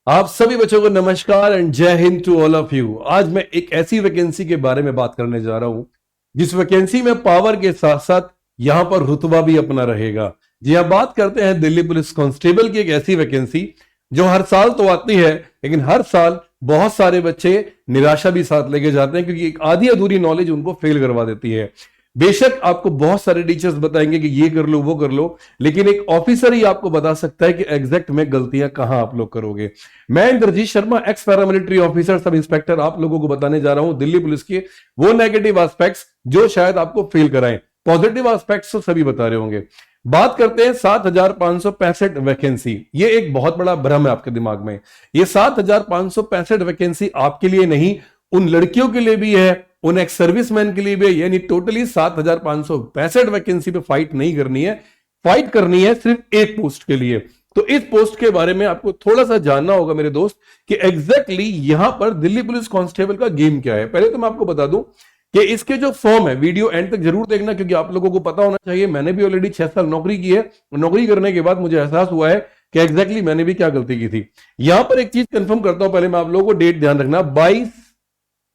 आप सभी बच्चों को नमस्कार एंड जय हिंद टू ऑल ऑफ यू। आज मैं एक ऐसी वैकेंसी के बारे में बात करने जा रहा हूं जिस वैकेंसी में पावर के साथ साथ यहां पर रुतबा भी अपना रहेगा। जी हाँ, बात करते हैं दिल्ली पुलिस कांस्टेबल की एक ऐसी वैकेंसी जो हर साल तो आती है, लेकिन हर साल बहुत सारे बच्चे निराशा भी साथ लेके जाते हैं क्योंकि एक आधी अधूरी नॉलेज उनको फेल करवा देती है। बेशक आपको बहुत सारे टीचर्स बताएंगे कि ये कर लो वो कर लो, लेकिन एक ऑफिसर ही आपको बता सकता है कि एग्जैक्ट में गलतियां कहां आप लोग करोगे। मैं Indrajeet Sharma, ex paramilitary officer sub inspector, आप लोगों को बताने जा रहा हूं दिल्ली पुलिस के वो नेगेटिव एस्पेक्ट्स जो शायद आपको फेल कराएं। पॉजिटिव एस्पेक्ट्स तो सभी बता रहे होंगे। बात करते हैं 7,565 वैकेंसी। ये एक बहुत बड़ा भ्रम है आपके दिमाग में। ये 7,565 वैकेंसी आपके लिए नहीं, उन लड़कियों के लिए भी है, उन एक्स सर्विसमैन के लिए भी, यानी टोटली 7,565 वैकेंसी पे फाइट नहीं करनी है। फाइट करनी है सिर्फ एक पोस्ट के लिए। तो इस पोस्ट के बारे में आपको थोड़ा सा जानना होगा मेरे दोस्त कि एग्जैक्टली यहां पर दिल्ली पुलिस कांस्टेबल का गेम क्या है। पहले तो मैं आपको बता दूं कि इसके जो फॉर्म है, वीडियो एंड तक जरूर देखना क्योंकि आप लोगों को पता होना चाहिए। मैंने भी ऑलरेडी 6 साल नौकरी की है। नौकरी करने के बाद मुझे एहसास हुआ है कि एग्जैक्टली मैंने भी क्या गलती की थी। यहां पर एक चीज कंफर्म करता हूं, पहले मैं आप लोगों को डेट ध्यान रखना, 22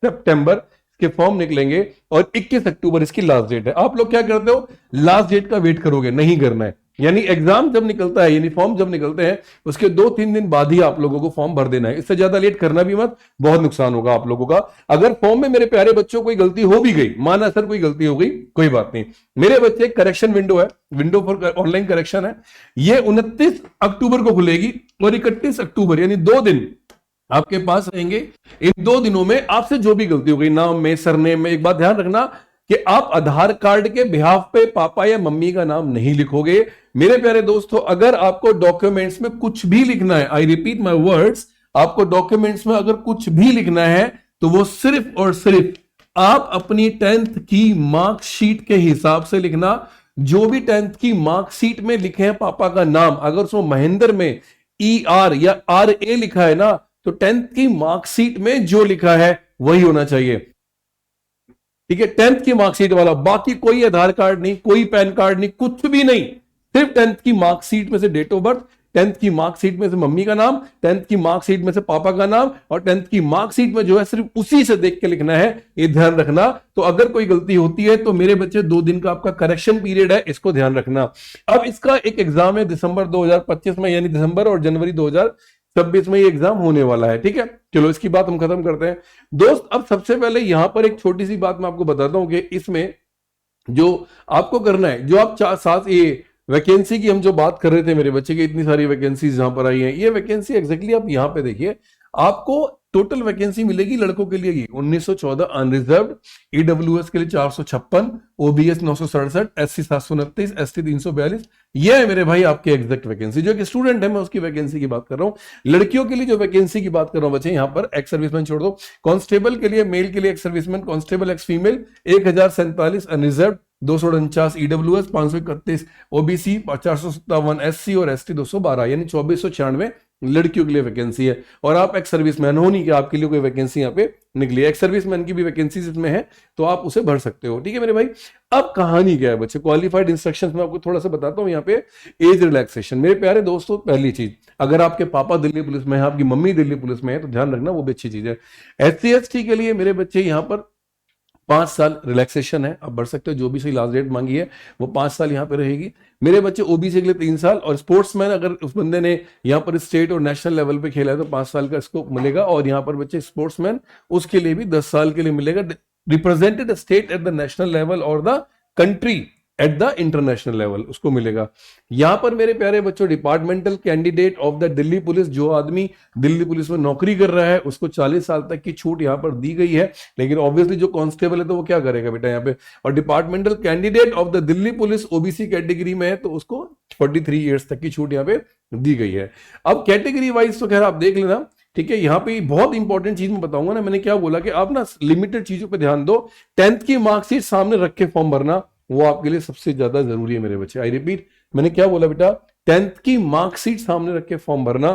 सितंबर के फॉर्म निकलेंगे और 21 अक्टूबर इसकी लास्ट डेट है। आप लोग क्या करते हो, लास्ट डेट का वेट करोगे, नहीं करना है। यानी एग्जाम जब निकलता है, यानी फॉर्म जब निकलते हैं उसके 2-3 दिन बाद ही आप लोगों को फॉर्म भर देना है। इससे ज्यादा लेट करना भी मत, बहुत नुकसान होगा आप लोगों का। अगर फॉर्म में मेरे प्यारे बच्चों कोई गलती हो भी गई, माना सर कोई गलती हो गई, कोई बात नहीं, मेरे बच्चे करेक्शन विंडो है, विंडो फॉर ऑनलाइन करेक्शन है, ये 29 अक्टूबर को खुलेगी और 31 अक्टूबर यानी 2 दिन आपके पास रहेंगे। इन 2 दिनों में आपसे जो भी गलती हो गई, नाम में, सरनेम में, एक बात ध्यान रखना कि आप आधार कार्ड के बिहाफ पे पापा या मम्मी का नाम नहीं लिखोगे। मेरे प्यारे दोस्तों, अगर आपको डॉक्यूमेंट्स में कुछ भी लिखना है, आई रिपीट माय वर्ड्स, आपको डॉक्यूमेंट्स में अगर कुछ भी लिखना है तो वो सिर्फ और सिर्फ आप अपनी 10th की मार्कशीट के हिसाब से लिखना। जो भी 10th की मार्कशीट में लिखे हैं पापा का नाम, अगर उसमें महेंद्र में ER या RA लिखा है ना, तो 10th की मार्कशीट में जो लिखा है वही होना चाहिए। ठीक है, 10th की मार्कशीट वाला, बाकी कोई आधार कार्ड नहीं, कोई पैन कार्ड नहीं, कुछ भी नहीं, सिर्फ 10th की मार्कशीट में से डेट ऑफ बर्थ, 10th की मार्कशीट में से मम्मी का नाम, 10th की मार्कशीट में से पापा का नाम और 10th की मार्कशीट में जो है सिर्फ उसी से देख के लिखना है। ये ध्यान रखना। तो अगर कोई गलती होती है तो मेरे बच्चे 2 दिन का आपका करेक्शन पीरियड है, इसको ध्यान रखना। अब इसका एक एग्जाम है दिसंबर 2025 में, यानी दिसंबर और जनवरी 2026 में ये एग्जाम होने वाला है। ठीक है, चलो इसकी बात हम खत्म करते हैं दोस्त। अब सबसे पहले यहां पर एक छोटी सी बात मैं आपको बताता हूं कि इसमें जो आपको करना है, जो आप साथ ये वैकेंसी की हम जो बात कर रहे थे मेरे बच्चे की, इतनी सारी वैकेंसीज यहां पर आई हैं, ये वैकेंसी एग्जैक्टली आप यहां पे देखिए, आपको टोटल वैकेंसी मिलेगी लड़कों के लिए 1914 अनरिजर्व्ड, ईडब्ल्यूएस के लिए 456, ओबीएस 967, एससी 729, एसटी 342। ये है मेरे भाई आपके एग्जैक्ट वैकेंसी। जो एक स्टूडेंट है मैं उसकी वैकेंसी की बात कर रहा हूं। लड़कियों के लिए जो वैकेंसी की बात कर रहा हूं बच्चे, यहां पर एक्स सर्विसमैन छोड़ दो, कांस्टेबल के लिए, मेल के लिए ex serviceman, constable x female 1047 unreserved, 249 EWS, 531 OBC, 457 SC और एसटी 212, यानी 2496 लड़कियों के लिए वैकेंसी है। और आप एक्स सर्विसमैन हो नहीं कि आपके लिए कोई वैकेंसी यहाँ पे निकली है, एक्स सर्विसमैन की भी वैकेंसी इसमें है तो आप उसे भर सकते हो। ठीक है मेरे भाई, अब कहानी क्या है बच्चे, क्वालिफाइड इंस्ट्रक्शंस में आपको थोड़ा सा बताता हूँ। यहाँ पे एज रिलैक्सेशन, मेरे प्यारे दोस्तों, पहली चीज, अगर आपके पापा दिल्ली पुलिस में है, आपकी मम्मी दिल्ली पुलिस में है, तो ध्यान रखना वो भी अच्छी चीज है। SC/ST के लिए मेरे बच्चे यहाँ पर 5 साल रिलैक्सेशन है, आप बढ़ सकते हो, जो भी सही लास्ट डेट मांगी है वो 5 साल यहाँ पे रहेगी। मेरे बच्चे ओबीसी के लिए 3 साल, और स्पोर्ट्समैन अगर उस बंदे ने यहाँ पर स्टेट और नेशनल लेवल पे खेला है तो 5 साल का स्कोप मिलेगा। और यहाँ पर बच्चे स्पोर्ट्समैन, उसके लिए भी 10 साल के लिए मिलेगा। Represented state at the national level और the country at the international level, उसको मिलेगा। यहां पर मेरे प्यारे बच्चों, departmental candidate of the Delhi police, जो आदमी दिल्ली पुलिस में नौकरी कर रहा है उसको 40 साल तक की छूट यहां पर दी गई है। लेकिन ऑब्वियसली जो कांस्टेबल है तो वो क्या करेगा बेटा यहाँ पे, और departmental candidate of the Delhi police OBC category में है तो उसको 43 ईयर्स तक की छूट यहाँ पे दी गई है। अब कैटेगरी वाइज तो खैर आप देख लेना। ठीक है, यहां पे बहुत इंपॉर्टेंट चीज मैं बताऊंगा ना, मैंने क्या बोला कि आप ना लिमिटेड चीजों पे ध्यान दो। 10th की मार्कशीट सामने रख के फॉर्म भरना, वो आपके लिए सबसे ज्यादा जरूरी है मेरे बच्चे। आई रिपीट, मैंने क्या बोला बेटा, 10th की मार्कशीट सामने रख के फॉर्म भरना।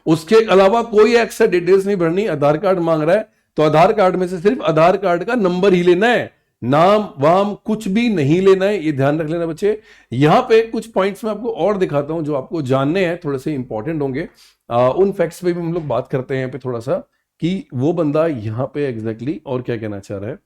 उसके अलावा कोई एक्स्ट्रा डिटेल्स नहीं भरनी। आधार कार्ड मांग रहा है तो आधार कार्ड में से सिर्फ आधार कार्ड का नंबर ही लेना है। नाम वाम कुछ भी नहीं लेना है, ये ध्यान रख लेना बच्चे। यहां पे कुछ पॉइंट्स मैं आपको और दिखाता हूं जो आपको जानने हैं, थोड़े से इंपॉर्टेंट होंगे। उन फैक्ट्स पे भी हम लोग बात करते हैं यहाँ पे थोड़ा सा, कि वो बंदा यहाँ पे एग्जैक्टली और क्या कहना चाह रहा है।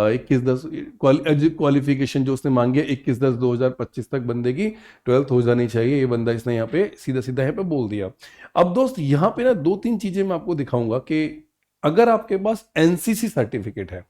21/10 क्वालिफिकेशन जो उसने मांगी है 21/10/2025 तक बंदे की 12th हो जानी चाहिए, ये बंदा इसने यहाँ पे सीधा सीधा यहाँ पे बोल दिया। अब दोस्त यहाँ पे ना 2-3 चीजें मैं आपको दिखाऊंगा कि अगर आपके पास एनसीसी सर्टिफिकेट है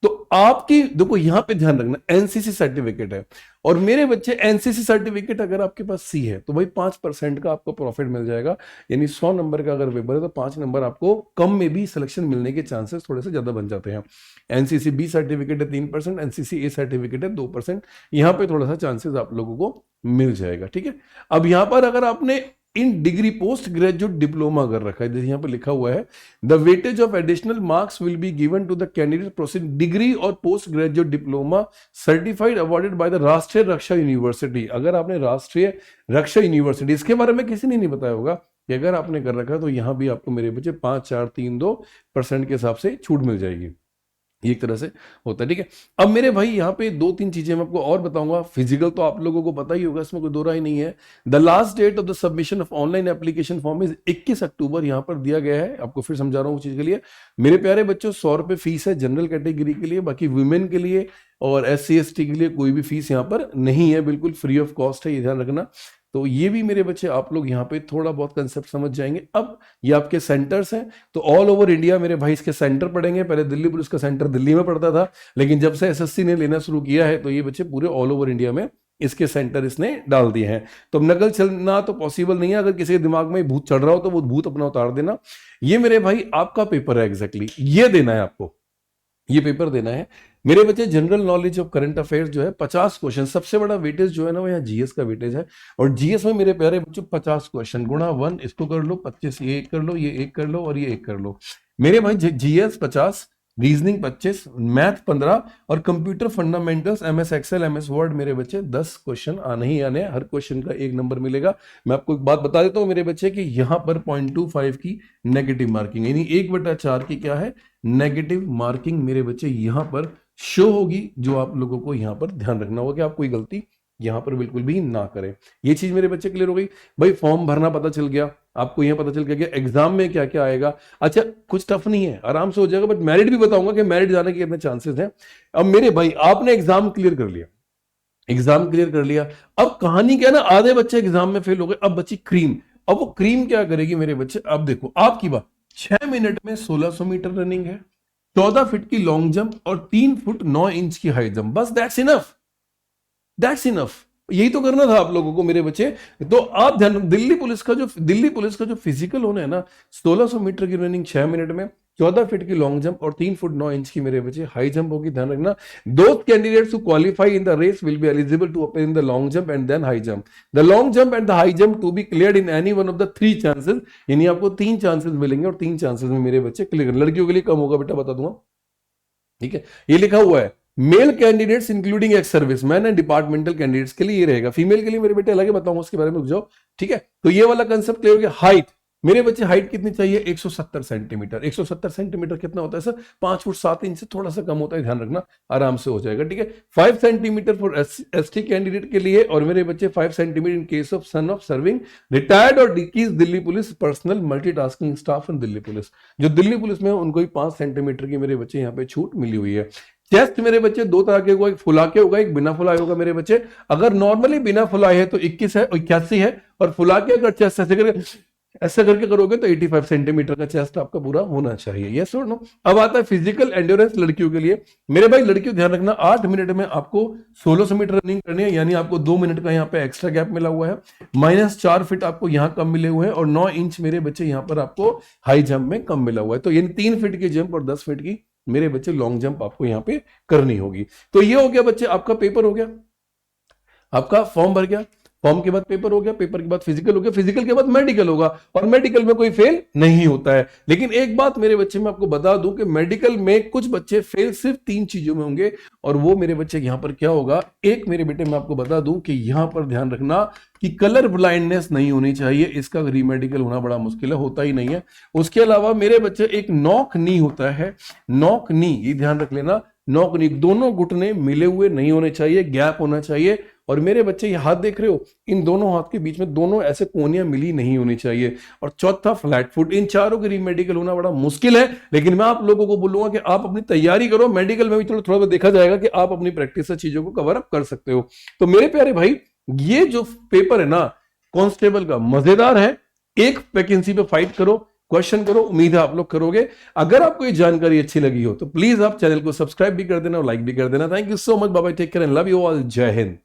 तो आपकी, देखो यहां पे ध्यान रखना, एनसीसी सर्टिफिकेट है और मेरे बच्चे एनसीसी सर्टिफिकेट अगर आपके पास सी है तो भाई 5% का आपको प्रॉफिट मिल जाएगा। यानी 100 नंबर का अगर पेपर है तो 5 नंबर आपको कम में भी सिलेक्शन मिलने के चांसेस थोड़े से ज्यादा बन जाते हैं। एनसीसी बी सर्टिफिकेट है 3%, एनसीसी ए सर्टिफिकेट है 2%, यहां पे थोड़ा सा चांसेस आप लोगों को मिल जाएगा। ठीक है, अब यहां पर अगर आपने इन डिग्री पोस्ट ग्रेजुएट डिप्लोमा कर रखा है, जैसे यहां पर लिखा हुआ है the weightage of additional marks will be given to the candidate proceed degree और post graduate diploma certified awarded by the Rashtriya Raksha university. अगर आपने राष्ट्रीय रक्षा यूनिवर्सिटी, इसके बारे में किसी ने नहीं बताया होगा कि अगर आपने कर रखा है तो यहां भी आपको मेरे बच्चे 5-4-3-2% के हिसाब से छूट मिल जाएगी। एक तरह से होता है। ठीक है, अब मेरे भाई यहाँ पे 2-3 चीजें मैं आपको और बताऊंगा। फिजिकल तो आप लोगों को पता ही होगा, इसमें कोई दो राय नहीं है। The last date of the submission of online application form is 21 October यहाँ पर दिया गया है। आपको फिर समझा रहा हूँ चीज के लिए। मेरे प्यारे बच्चों 100 रुपए फीस है जनरल कैटेगरी के लिए, बाकी वुमेन के लिए और SC ST के लिए कोई भी फीस यहाँ पर नहीं है, बिल्कुल फ्री ऑफ कॉस्ट है, ये ध्यान रखना। तो ये भी मेरे बच्चे आप लोग यहाँ पे थोड़ा बहुत कंसेप्ट समझ जाएंगे। अब ये आपके सेंटर्स हैं तो ऑल ओवर इंडिया मेरे भाई इसके सेंटर पड़ेंगे। पहले दिल्ली पुलिस का सेंटर दिल्ली में पड़ता था, लेकिन जब से SSC ने लेना शुरू किया है तो ये बच्चे पूरे ऑल ओवर इंडिया में इसके सेंटर इसने डाल दिए हैं। तो नकल चलना तो पॉसिबल नहीं है, अगर किसी के दिमाग में भूत चढ़ रहा हो तो वो भूत अपना उतार देना। ये मेरे भाई आपका पेपर है, एग्जैक्टली ये देना है आपको, ये पेपर देना है मेरे बच्चे। General knowledge of current affairs जो है 50 क्वेश्चन, सबसे बड़ा वेटेज जो है ना वो यहाँ जीएस का वेटेज है। और जीएस में मेरे प्यारे बच्चों 50 क्वेश्चन गुणा 1, इसको कर लो 25, ये एक कर लो, ये एक कर लो और ये एक कर लो मेरे भाई। जीएस 50, रीजनिंग 25, मैथ 15 और computer fundamentals MS excel MS word मेरे बच्चे 10 क्वेश्चन आने ही आने। हर क्वेश्चन का 1 नंबर मिलेगा। मैं आपको एक बात बता देता हूं मेरे बच्चे कि यहां पर 0.25 की नेगेटिव मार्किंग, यानी 1/4 की क्या है, नेगेटिव मार्किंग मेरे बच्चे यहां पर शो होगी, जो आप लोगों को यहां पर ध्यान रखना होगा कि आप कोई गलती यहां पर बिल्कुल भी ना करें। ये चीज मेरे बच्चे क्लियर हो गई भाई। फॉर्म भरना पता चल गया आपको, यहां पता चल गया कि एग्जाम में क्या क्या आएगा। अच्छा कुछ टफ नहीं है, आराम से हो जाएगा, बट मेरिट भी बताऊंगा कि मेरिट जाने के कितने चांसेस हैं। अब मेरे भाई आपने एग्जाम क्लियर कर लिया, एग्जाम क्लियर कर लिया, अब कहानी क्या ना, आधे बच्चे एग्जाम में फेल हो गए, अब बच्ची क्रीम। अब वो क्रीम क्या करेगी मेरे बच्चे, अब देखो आपकी बात, 6 मिनट में 1600 मीटर रनिंग है, 14 फीट की लॉन्ग जंप और 3 फुट 9 इंच की हाई जंप, बस दैट्स इनफ, दैट्स इनफ। यही तो करना था आप लोगों को मेरे बच्चे। तो आप ध्यान, दिल्ली पुलिस का जो फिजिकल होना है ना, 1600 मीटर की रनिंग 6 मिनट में, 14 फीट की लॉन्ग जंप और 3 फुट 9 इंच की मेरे बच्चे हाई जंप होगी। ध्यान रखना, those candidates who qualify in the race will be eligible to appear in the long jump and then high jump. The long jump and the high jump to be cleared in any one of the 3 chances, यानी आपको 3 chances मिलेंगे और 3 chances में मेरे बच्चे clear. लड़कियों के लिए कम होगा बेटा, बता दूंगा। ठीक है, ये लिखा हुआ है male candidates including ex service man and departmental candidates के लिए ये रहेगा, फीमेल के लिए मेरे बेटे अलग है, बताऊंगा उसके बारे में, रुक जाओ। ठीक है, तो ये वाला कंसेप्ट क्लियर हो गया। हाइट मेरे बच्चे, हाइट कितनी चाहिए, 170 सेंटीमीटर। 170 सेंटीमीटर कितना होता है सर, 5 फुट 7 इंच से थोड़ा सा कम होता है, ध्यान रखना, आराम से हो जाएगा। ठीक है, 5 सेंटीमीटर फॉर ST कैंडिडेट के लिए, और मेरे बच्चे 5 centimetre in case of son of serving retired और डिकीज Delhi police personnel multitasking staff in Delhi police. जो दिल्ली पुलिस में उनको भी 5 सेंटीमीटर की मेरे बच्चे यहाँ पे छूट मिली हुई है। चेस्ट मेरे बच्चे 2 तरह के होगा, एक फुला के होगा, एक बिना फुलाए होगा मेरे बच्चे। अगर नॉर्मली बिना फुलाए है तो 21 है, 81 है, और फुला के अगर चेस्ट ऐसे करके करोगे तो 85 सेंटीमीटर का चेस्ट आपका पूरा होना चाहिए। यस और नो। अब आता है फिजिकल एंड्योरेंस लड़कियों के लिए। मेरे भाई लड़कियों ध्यान रखना, 8 मिनट में आपको 1600 मीटर रनिंग करनी है, यानी आपको 2 मिनट का यहाँ पे एक्स्ट्रा गैप मिला हुआ है, -4 फीट आपको यहाँ कम मिले हुए हैं, और 9 इंच मेरे बच्चे यहाँ पर आपको हाई जंप में कम मिला हुआ है। तो यानी 3 फीट की जंप और 10 फीट की मेरे बच्चे लॉन्ग जंप आपको यहाँ पे करनी होगी। तो ये हो गया बच्चे, आपका पेपर हो गया, आपका फॉर्म भर गया, फॉर्म के बाद पेपर हो गया, पेपर के बाद फिजिकल हो गया, फिजिकल के बाद मेडिकल होगा, और मेडिकल में कोई फेल नहीं होता है। लेकिन एक बात मेरे बच्चे मैं आपको बता दूं कि मेडिकल में कुछ बच्चे फेल सिर्फ 3 चीजों में होंगे, और वो मेरे बच्चे यहां पर क्या होगा, एक मेरे बेटे मैं आपको बता दूं कि यहां पर ध्यान रखना कि कलर ब्लाइंडनेस नहीं होनी चाहिए, इसका रीमेडिकल होना बड़ा मुश्किल है, होता ही नहीं है। उसके अलावा मेरे बच्चे एक नॉक नी होता है, नॉक नी, ये ध्यान रख लेना, नॉक नहीं, दोनों घुटने मिले हुए नहीं होने चाहिए, गैप होना चाहिए। और मेरे बच्चे ये हाथ देख रहे हो, इन दोनों हाथ के बीच में दोनों ऐसे कोनियां मिली नहीं होनी चाहिए। और चौथा फ्लैट फुट। इन चारों के लिए मेडिकल होना बड़ा मुश्किल है, लेकिन मैं आप लोगों को बोलूंगा कि आप अपनी तैयारी करो। मेडिकल में भी थोड़ा थोड़ा देखा जाएगा कि आप अपनी प्रैक्टिस से चीजों को कवर अप कर सकते हो। तो मेरे प्यारे भाई, ये जो पेपर है ना कांस्टेबल का, मजेदार है। एक वैकेंसी पे फाइट करो, क्वेश्चन करो, उम्मीद है आप लोग करोगे। अगर आपको ये जानकारी अच्छी लगी हो तो प्लीज आप चैनल को सब्सक्राइब भी कर देना और लाइक भी कर देना। Thank you so much, bye bye, take care and love you all, जय हिंद।